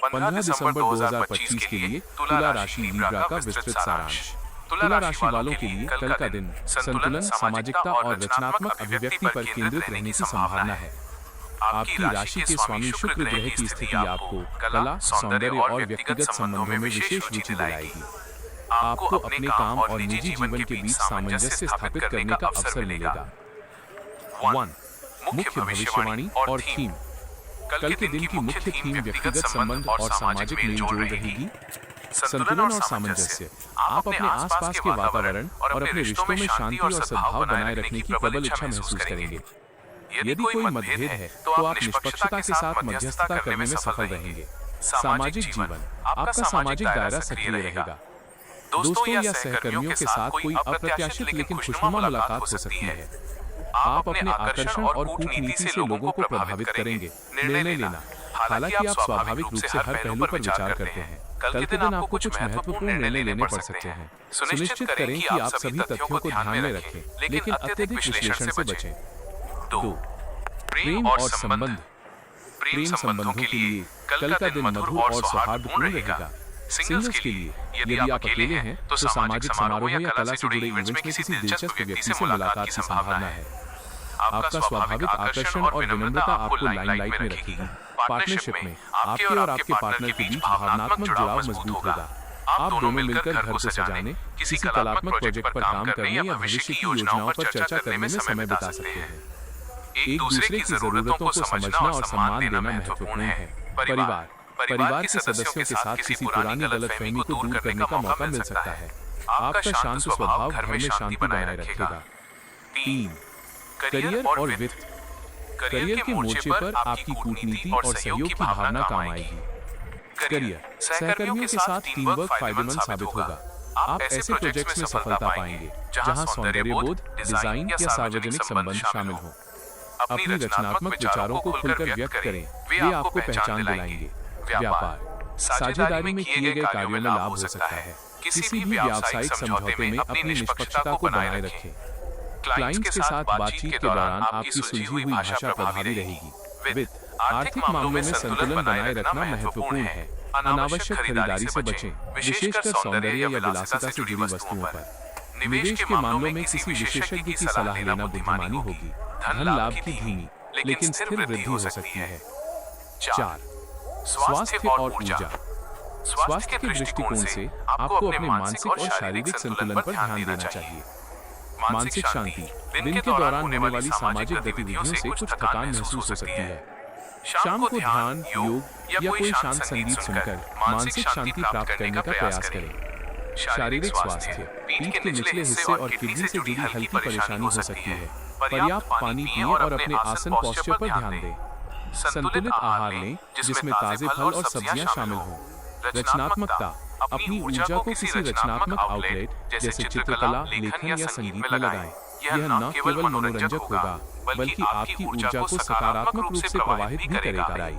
15 दिसंबर 2025 के लिए तुला राशि लीब्रा का विस्तृत सारांश। तुला राशि वालों के लिए कल का दिन संतुलन, सामाजिकता और रचनात्मक अभिव्यक्ति पर केंद्रित रहने की संभावना है। आपकी राशि के स्वामी शुक्र ग्रह की स्थिति आपको कला, सौंदर्य और व्यक्तिगत संबंधों में विशेष रुचि दिलाएगी। आपको अपने काम और निजी जीवन के बीच सामंजस्य स्थापित करने का अवसर मिलेगा। 1. मुख्य भविष्यवाणी और थीम। कल के दिन की मुख्य थीम व्यक्तिगत संबंध और सामाजिक मेलजोल रहेगी। संतुलन और सामंजस्य। आप अपने आसपास के वातावरण और अपने रिश्तों में शांति और सद्भाव बनाए रखने की प्रबल इच्छा महसूस करेंगे। यदि कोई मतभेद है तो आप निष्पक्षता के साथ मध्यस्थता करने में सफल रहेंगे। सामाजिक जीवन। आपका सामाजिक दायरा सक्रिय रहेगा। दोस्तों या सहकर्मियों के साथ कोई अप्रत्याशित लेकिन खुशनुमा मुलाकात हो सकती है। आप अपने आकर्षण और कूटनीति से लोगों को प्रभावित करेंगे। निर्णय लेना। हालांकि आप स्वाभाविक रूप से हर पहलू पर विचार करते हैं, कल के दिन आपको कुछ महत्वपूर्ण निर्णय लेने पड़ सकते हैं। सुनिश्चित करें कि आप सभी तथ्यों को ध्यान में रखें, लेकिन अत्यधिक विश्लेषण से बचें। 2. प्रेम और संबंध। प्रेम संबंधों के लिए कल का दिन मधुर और सौहार्दपूर्ण रहेगा। सिंगल्स के लिए, यदि आप अकेले हैं तो सामाजिक समारोह या कला से जुड़े इवेंट्स में किसी दिलचस्प व्यक्ति से मुलाकात की संभावना है। आपका स्वाभाविक आकर्षण और विनम्रता आपको लाइमलाइट में रखेगी। पार्टनरशिप में आपके और आपके पार्टनर के बीच भावनात्मक जुड़ाव मजबूत होगा। आप दोनों मिलकर घर को सजाने, किसी कलात्मक प्रोजेक्ट पर काम करने या भविष्य की योजनाओं पर चर्चा करने में समय बिता सकते हैं। एक दूसरे की जरूरतों को समझना और सम्मान देना महत्वपूर्ण है। परिवार। परिवार के सदस्यों के साथ किसी पुरानी गलतफहमी को दूर करने का मौका मिल सकता है। आपका शांत स्वभाव घर में शांति बनाए रखेगा। 3. करियर और वित्त। करियर के मोर्चे पर आपकी कूटनीति और सहयोग की भावना काम आएगी। करियर। सहकर्मियों के साथ टीम वर्क फायदेमंद साबित होगा। आप ऐसे प्रोजेक्ट्स में सफलता पाएंगे जहां सौंदर्यबोध, डिजाइन या सार्वजनिक संबंध शामिल हों। अपनी रचनात्मक विचारों को खुलकर व्यक्त करें, वे आपको पहचान दिलाएंगे। व्यापार। साझेदारी में किए गए कार्यों में लाभ हो सकता है। किसी भी व्यावसायिक समझौते में अपनी निष्पक्षता को बनाए रखें। क्लाइंट्स के साथ बातचीत के दौरान आपकी सुलझी हुई भाषा प्रभावी रहेगी। वित्त। आर्थिक मामलों में संतुलन बनाए रखना महत्वपूर्ण है। अनावश्यक खरीदारी से बचें, विशेषकर सौंदर्य या विलासिता से जुड़ी वस्तुओं पर। निवेश के मामलों में किसी विशेषज्ञ की सलाह लेना बुद्धिमानी होगी। धन लाभ की धीमी लेकिन स्थिर वृद्धि हो सकती है। 4. स्वास्थ्य और ऊर्जा। स्वास्थ्य के दृष्टिकोण से आपको अपने मानसिक और शारीरिक संतुलन पर ध्यान देना चाहिए। मानसिक शांति। दिन के दौरान होने वाली सामाजिक गतिविधियों से कुछ थकान महसूस हो सकती है। शाम को ध्यान, योग या कोई शांत संगीत सुनकर मानसिक शांति प्राप्त करने का प्रयास करें। शारीरिक स्वास्थ्य। पीठ के निचले हिस्से और किडनी से जुड़ी हल्की परेशानी हो सकती है। पर्याप्त पानी पिएं और अपने आसन पोस्चर पर ध्यान दें। संतुलित आहार लें जिसमें ताजे फल और सब्जियां शामिल हों। रचनात्मकता। अपनी ऊर्जा को किसी रचनात्मक आउटलेट जैसे चित्रकला, लेखन या संगीत में लगाएं। यह न केवल मनोरंजक होगा बल्कि आपकी ऊर्जा को सकारात्मक रूप से प्रवाहित भी करेगा।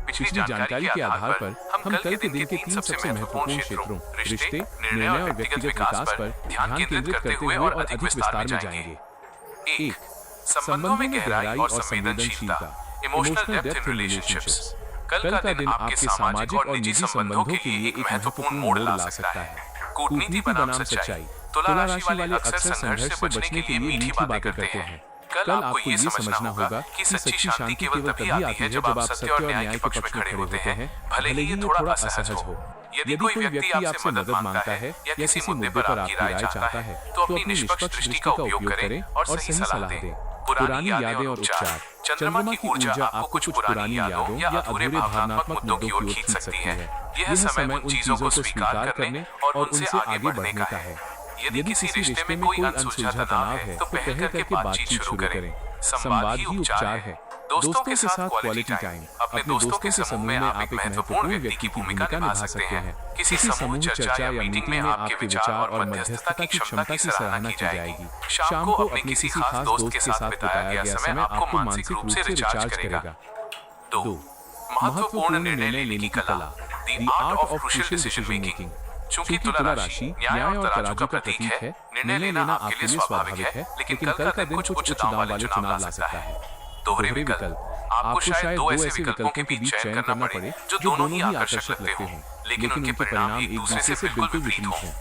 पिछली जानकारी के आधार पर हम कल के दिन के 3 सबसे महत्वपूर्ण क्षेत्रों रिश्ते, निर्णय और व्यक्तिगत विकास पर ध्यान केंद्रित करते हुए और अधिक विस्तार में जाएंगे। 1. संबंधों में गहराई और संवेदनशीलता। Emotional depth in relationships. कल का दिन आपके सामाजिक और निजी संबंधों के लिए एक महत्वपूर्ण मोड़ ला सकता है। कूटनीति बनाम सच्चाई। तुला राशि वाले अक्सर संघर्ष से बचने के लिए मीठी बातें करते हैं। कल आपको ये समझना होगा कि सच्ची शांति केवल तभी आती है जब आप सत्य और न्याय के पक्ष में खड़े होते हैं, भले ही ये थोड़ा असहज हो। यदि कोई व्यक्ति आपसे मदद मांगता है या किसी मुद्दे पर आपकी राय चाहता है तो अपनी निष्पक्ष दृष्टि का उपयोग करें और सही सलाह दें। पुरानी यादें और उपचार। चंद्रमा की ऊर्जा आपको कुछ पुरानी यादों या अधूरे भावनात्मक मुद्दों की ओर खींच सकती है। यह समय उन चीजों को स्वीकार करने और उनसे आगे बढ़ने का है। यदि किसी रिश्ते में कोई अनसुलझा तनाव है तो कह करके बातचीत शुरू करें। संवाद ही उपचार है। दोस्तों के साथ क्वालिटी टाइम। अपने दोस्तों के समूह में आप एक महत्वपूर्ण व्यक्ति की भूमिका निभा सकते हैं। किसी समूह चर्चा या मीटिंग में आपके विचार और मध्यस्थता की क्षमता की सराहना की जाएगी। शाम को अपने किसी खास दोस्त के साथ बिताया गया समय आपको मानसिक रूप से रिचार्ज करेगा। 2. महत्वपूर्ण निर्णय लेने की कला। The art of crucial decision making. चूंकि तुला राशि न्याय और तराजू का प्रतीक है, निर्णय लेना आपके लिए स्वाभाविक है, लेकिन कल का दिन कुछ उच्च दांव वाले चुनाव ला सकता है। दोहरे विकल्प। आपको शायद दो ऐसे विकल्पों के बीच चयन करना पड़े जो दोनों ही आकर्षक लगते हों, लेकिन उनके परिणाम एक दूसरे से बिल्कुल विपरीत हों।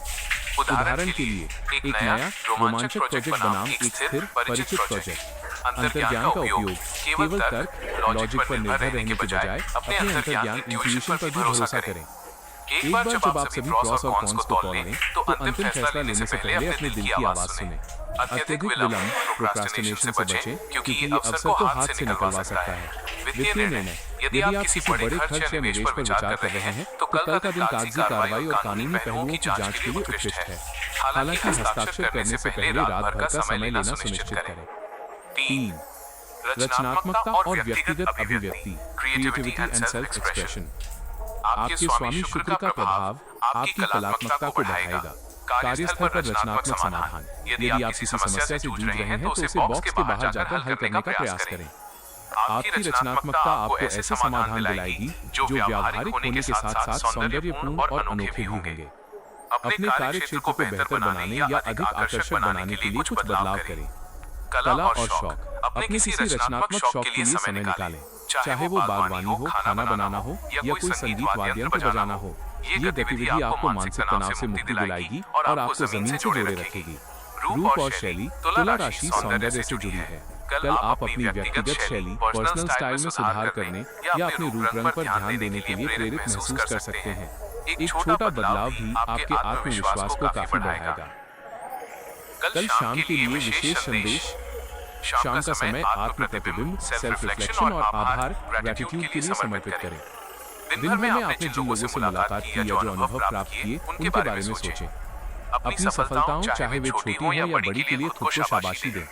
उदाहरण के लिए, एक नया रोमांचक प्रोजेक्ट बनाम एक स्थिर परिचित प्रोजेक्ट। अंतर्ज्ञान का उपयोग केवल तर्क लॉजिक पर निर्भर रहने के बजाय अपने अंतर्ज्ञान इंट्यूशन पर भी भरोसा करें। एक बार जब आप सभी प्रॉस और कॉन्स को तौल लें, तो अंतिम फैसला लेने से पहले अपने दिल की आवाज सुनें। अत्यधिक विलंब प्रोक्रास्टिनेशन से बचें, क्योंकि ये अवसर को हाथ से निकलवा सकता है। वित्तीय निर्णय, यदि आप किसी बड़े खर्च या निवेश पर विचार कर रहे हैं, तो कल का दिन कागजी कार्रवाई और कानूनी पहलुओं की जांच के लिए उत्कृष्ट है। हालांकि हस्ताक्षर करने से पहले रात भर का समय लेना सुनिश्चित करें। 3. रचनात्मकता और व्यक्तिगत अभिव्यक्ति, क्रिएटिविटी एंड सेल्फ एक्सप्रेशन। आपके स्वामी शुक्र का प्रभाव आपकी कलात्मकता को बढ़ाएगा। कार्यस्थल पर रचनात्मक समाधान, यदि आप किसी समस्या से जूझ रहे हैं तो उसे बॉक्स के बाहर जाकर हल करने का प्रयास करें। आपकी रचनात्मकता आपको ऐसे समाधान दिलाएगी जो व्यावहारिक होने के साथ साथ सौंदर्यपूर्ण और अनोखे भी होंगे। अपने कार्य क्षेत्र को बेहतर बनाने या अधिक आकर्षक बनाने के लिए कुछ बदलाव करें। कला और शौक, अपने किसी रचनात्मक शौक के लिए समय निकालें, चाहे वो बागवानी हो, खाना बनाना हो या कोई संगीत वाद्य यंत्र बजाना हो। ये गतिविधि आपको मानसिक तनाव से मुक्ति दिलाएगी और आपको जमीन से जोड़े रखेगी। रूप और शैली, तुला राशि सौंदर्य से जुड़ी है। कल आप अपनी व्यक्तिगत शैली, पर्सनल स्टाइल में सुधार करने या अपने रूप रंग पर ध्यान देने के लिए प्रेरित महसूस कर सकते हैं। एक छोटा बदलाव भी आपके आत्मविश्वास को काफी बढ़ाएगा। कल शाम के लिए विशेष संदेश। शाम का समय आत्म प्रतिबिंब, सेल्फ रिफ्लेक्शन और आभार, ग्रैटिट्यूड के लिए समर्पित करें। दिन भर में आपने जिन लोगों से मुलाकात की या जो अनुभव प्राप्त किए, उनके बारे में सोचें। अपनी सफलताओं, चाहे वे छोटी हो या बड़ी, के लिए खुद को शाबाशी दें।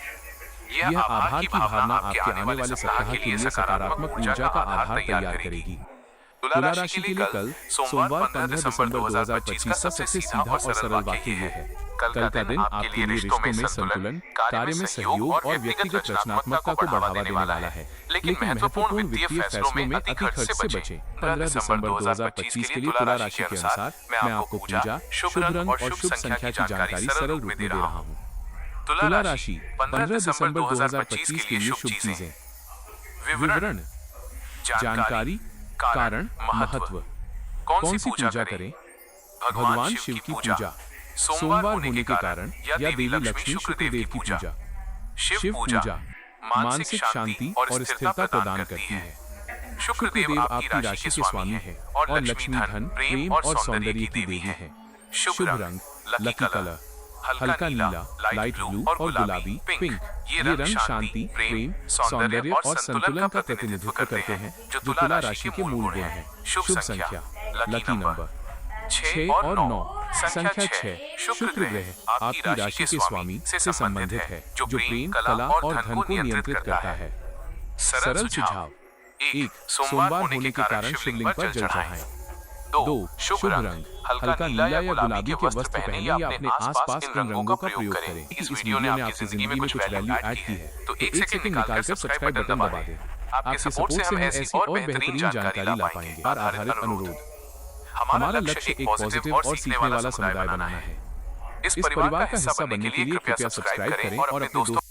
यह आभार की भावना आपके आने वाले सप्ताह के लिए सकारात्मक ऊर्जा का आधार तैयार करेगी। तुला राशि के लिए कल सोमवार 15 दिसंबर 2025 का सबसे सीधा और सरल वाक्य ये है: कल का दिन आपके लिए रिश्तों में संतुलन, कार्य में सहयोग और व्यक्तिगत रचनात्मकता को बढ़ावा देने वाला है। लेकिन महत्वपूर्ण वित्तीय फैसलों में अति खर्च से बचें। 15 दिसंबर 2025 के लिए तुला राशि के अनुसार मैं आपको पूजा, शुभ रंग और शुभ संख्या की जानकारी सरल रूप में दे रहा हूँ। तुला राशि 15 दिसंबर 2025 के लिए शुभ चीजें। विवरण, जानकारी, कारण, महत्व। कौन सी पूजा करें? भगवान शिव की पूजा। सोमवार होने के कारण या देवी लक्ष्मी शुक्रदेव की पूजा। शिव पूजा मानसिक शांति और स्थिरता प्रदान करती है। शुक्रदेव आपकी राशि के स्वामी है और लक्ष्मी धन, प्रेम और सौंदर्य की देवी है। शुभ रंग, लकी कलर, हल्का नीला, लाइट ब्लू और गुलाबी, पिंक। ये रंग शांति, प्रेम, सौंदर्य और संतुलन का प्रतिनिधित्व करते हैं, जो तुला राशि के मूल गुण हैं। शुभ संख्या, लकी नंबर 6 और 9। संख्या 6 शुक्र ग्रह आपकी राशि के स्वामी से संबंधित है, जो प्रेम, कला और धन को नियंत्रित करता है। सरल सुझाव: 1. सोमवार होने के कारण शिवलिंग पर जल चढ़ाएं। 2. शुभ रंग, हल्का नीला या गुलाबी के वस्त्र पहनें या अपने आसपास इन रंगों का प्रयोग करें। इस वीडियो ने आपकी जिंदगी में कुछ वैल्यू ऐड की है, तो 1 सेकंड निकालकर सब्सक्राइब बटन दबा दें। आपके सपोर्ट से हम ऐसी और बेहतरीन जानकारी ला पाएंगे। पर आधारित अनुरोध, हमारा लक्ष्य एक पॉजिटिव और सीखने वाला समुदाय बनाना है। इस परिवार का हिस्सा बनने के लिए कृपया सब्सक्राइब करें और अपने दोस्तों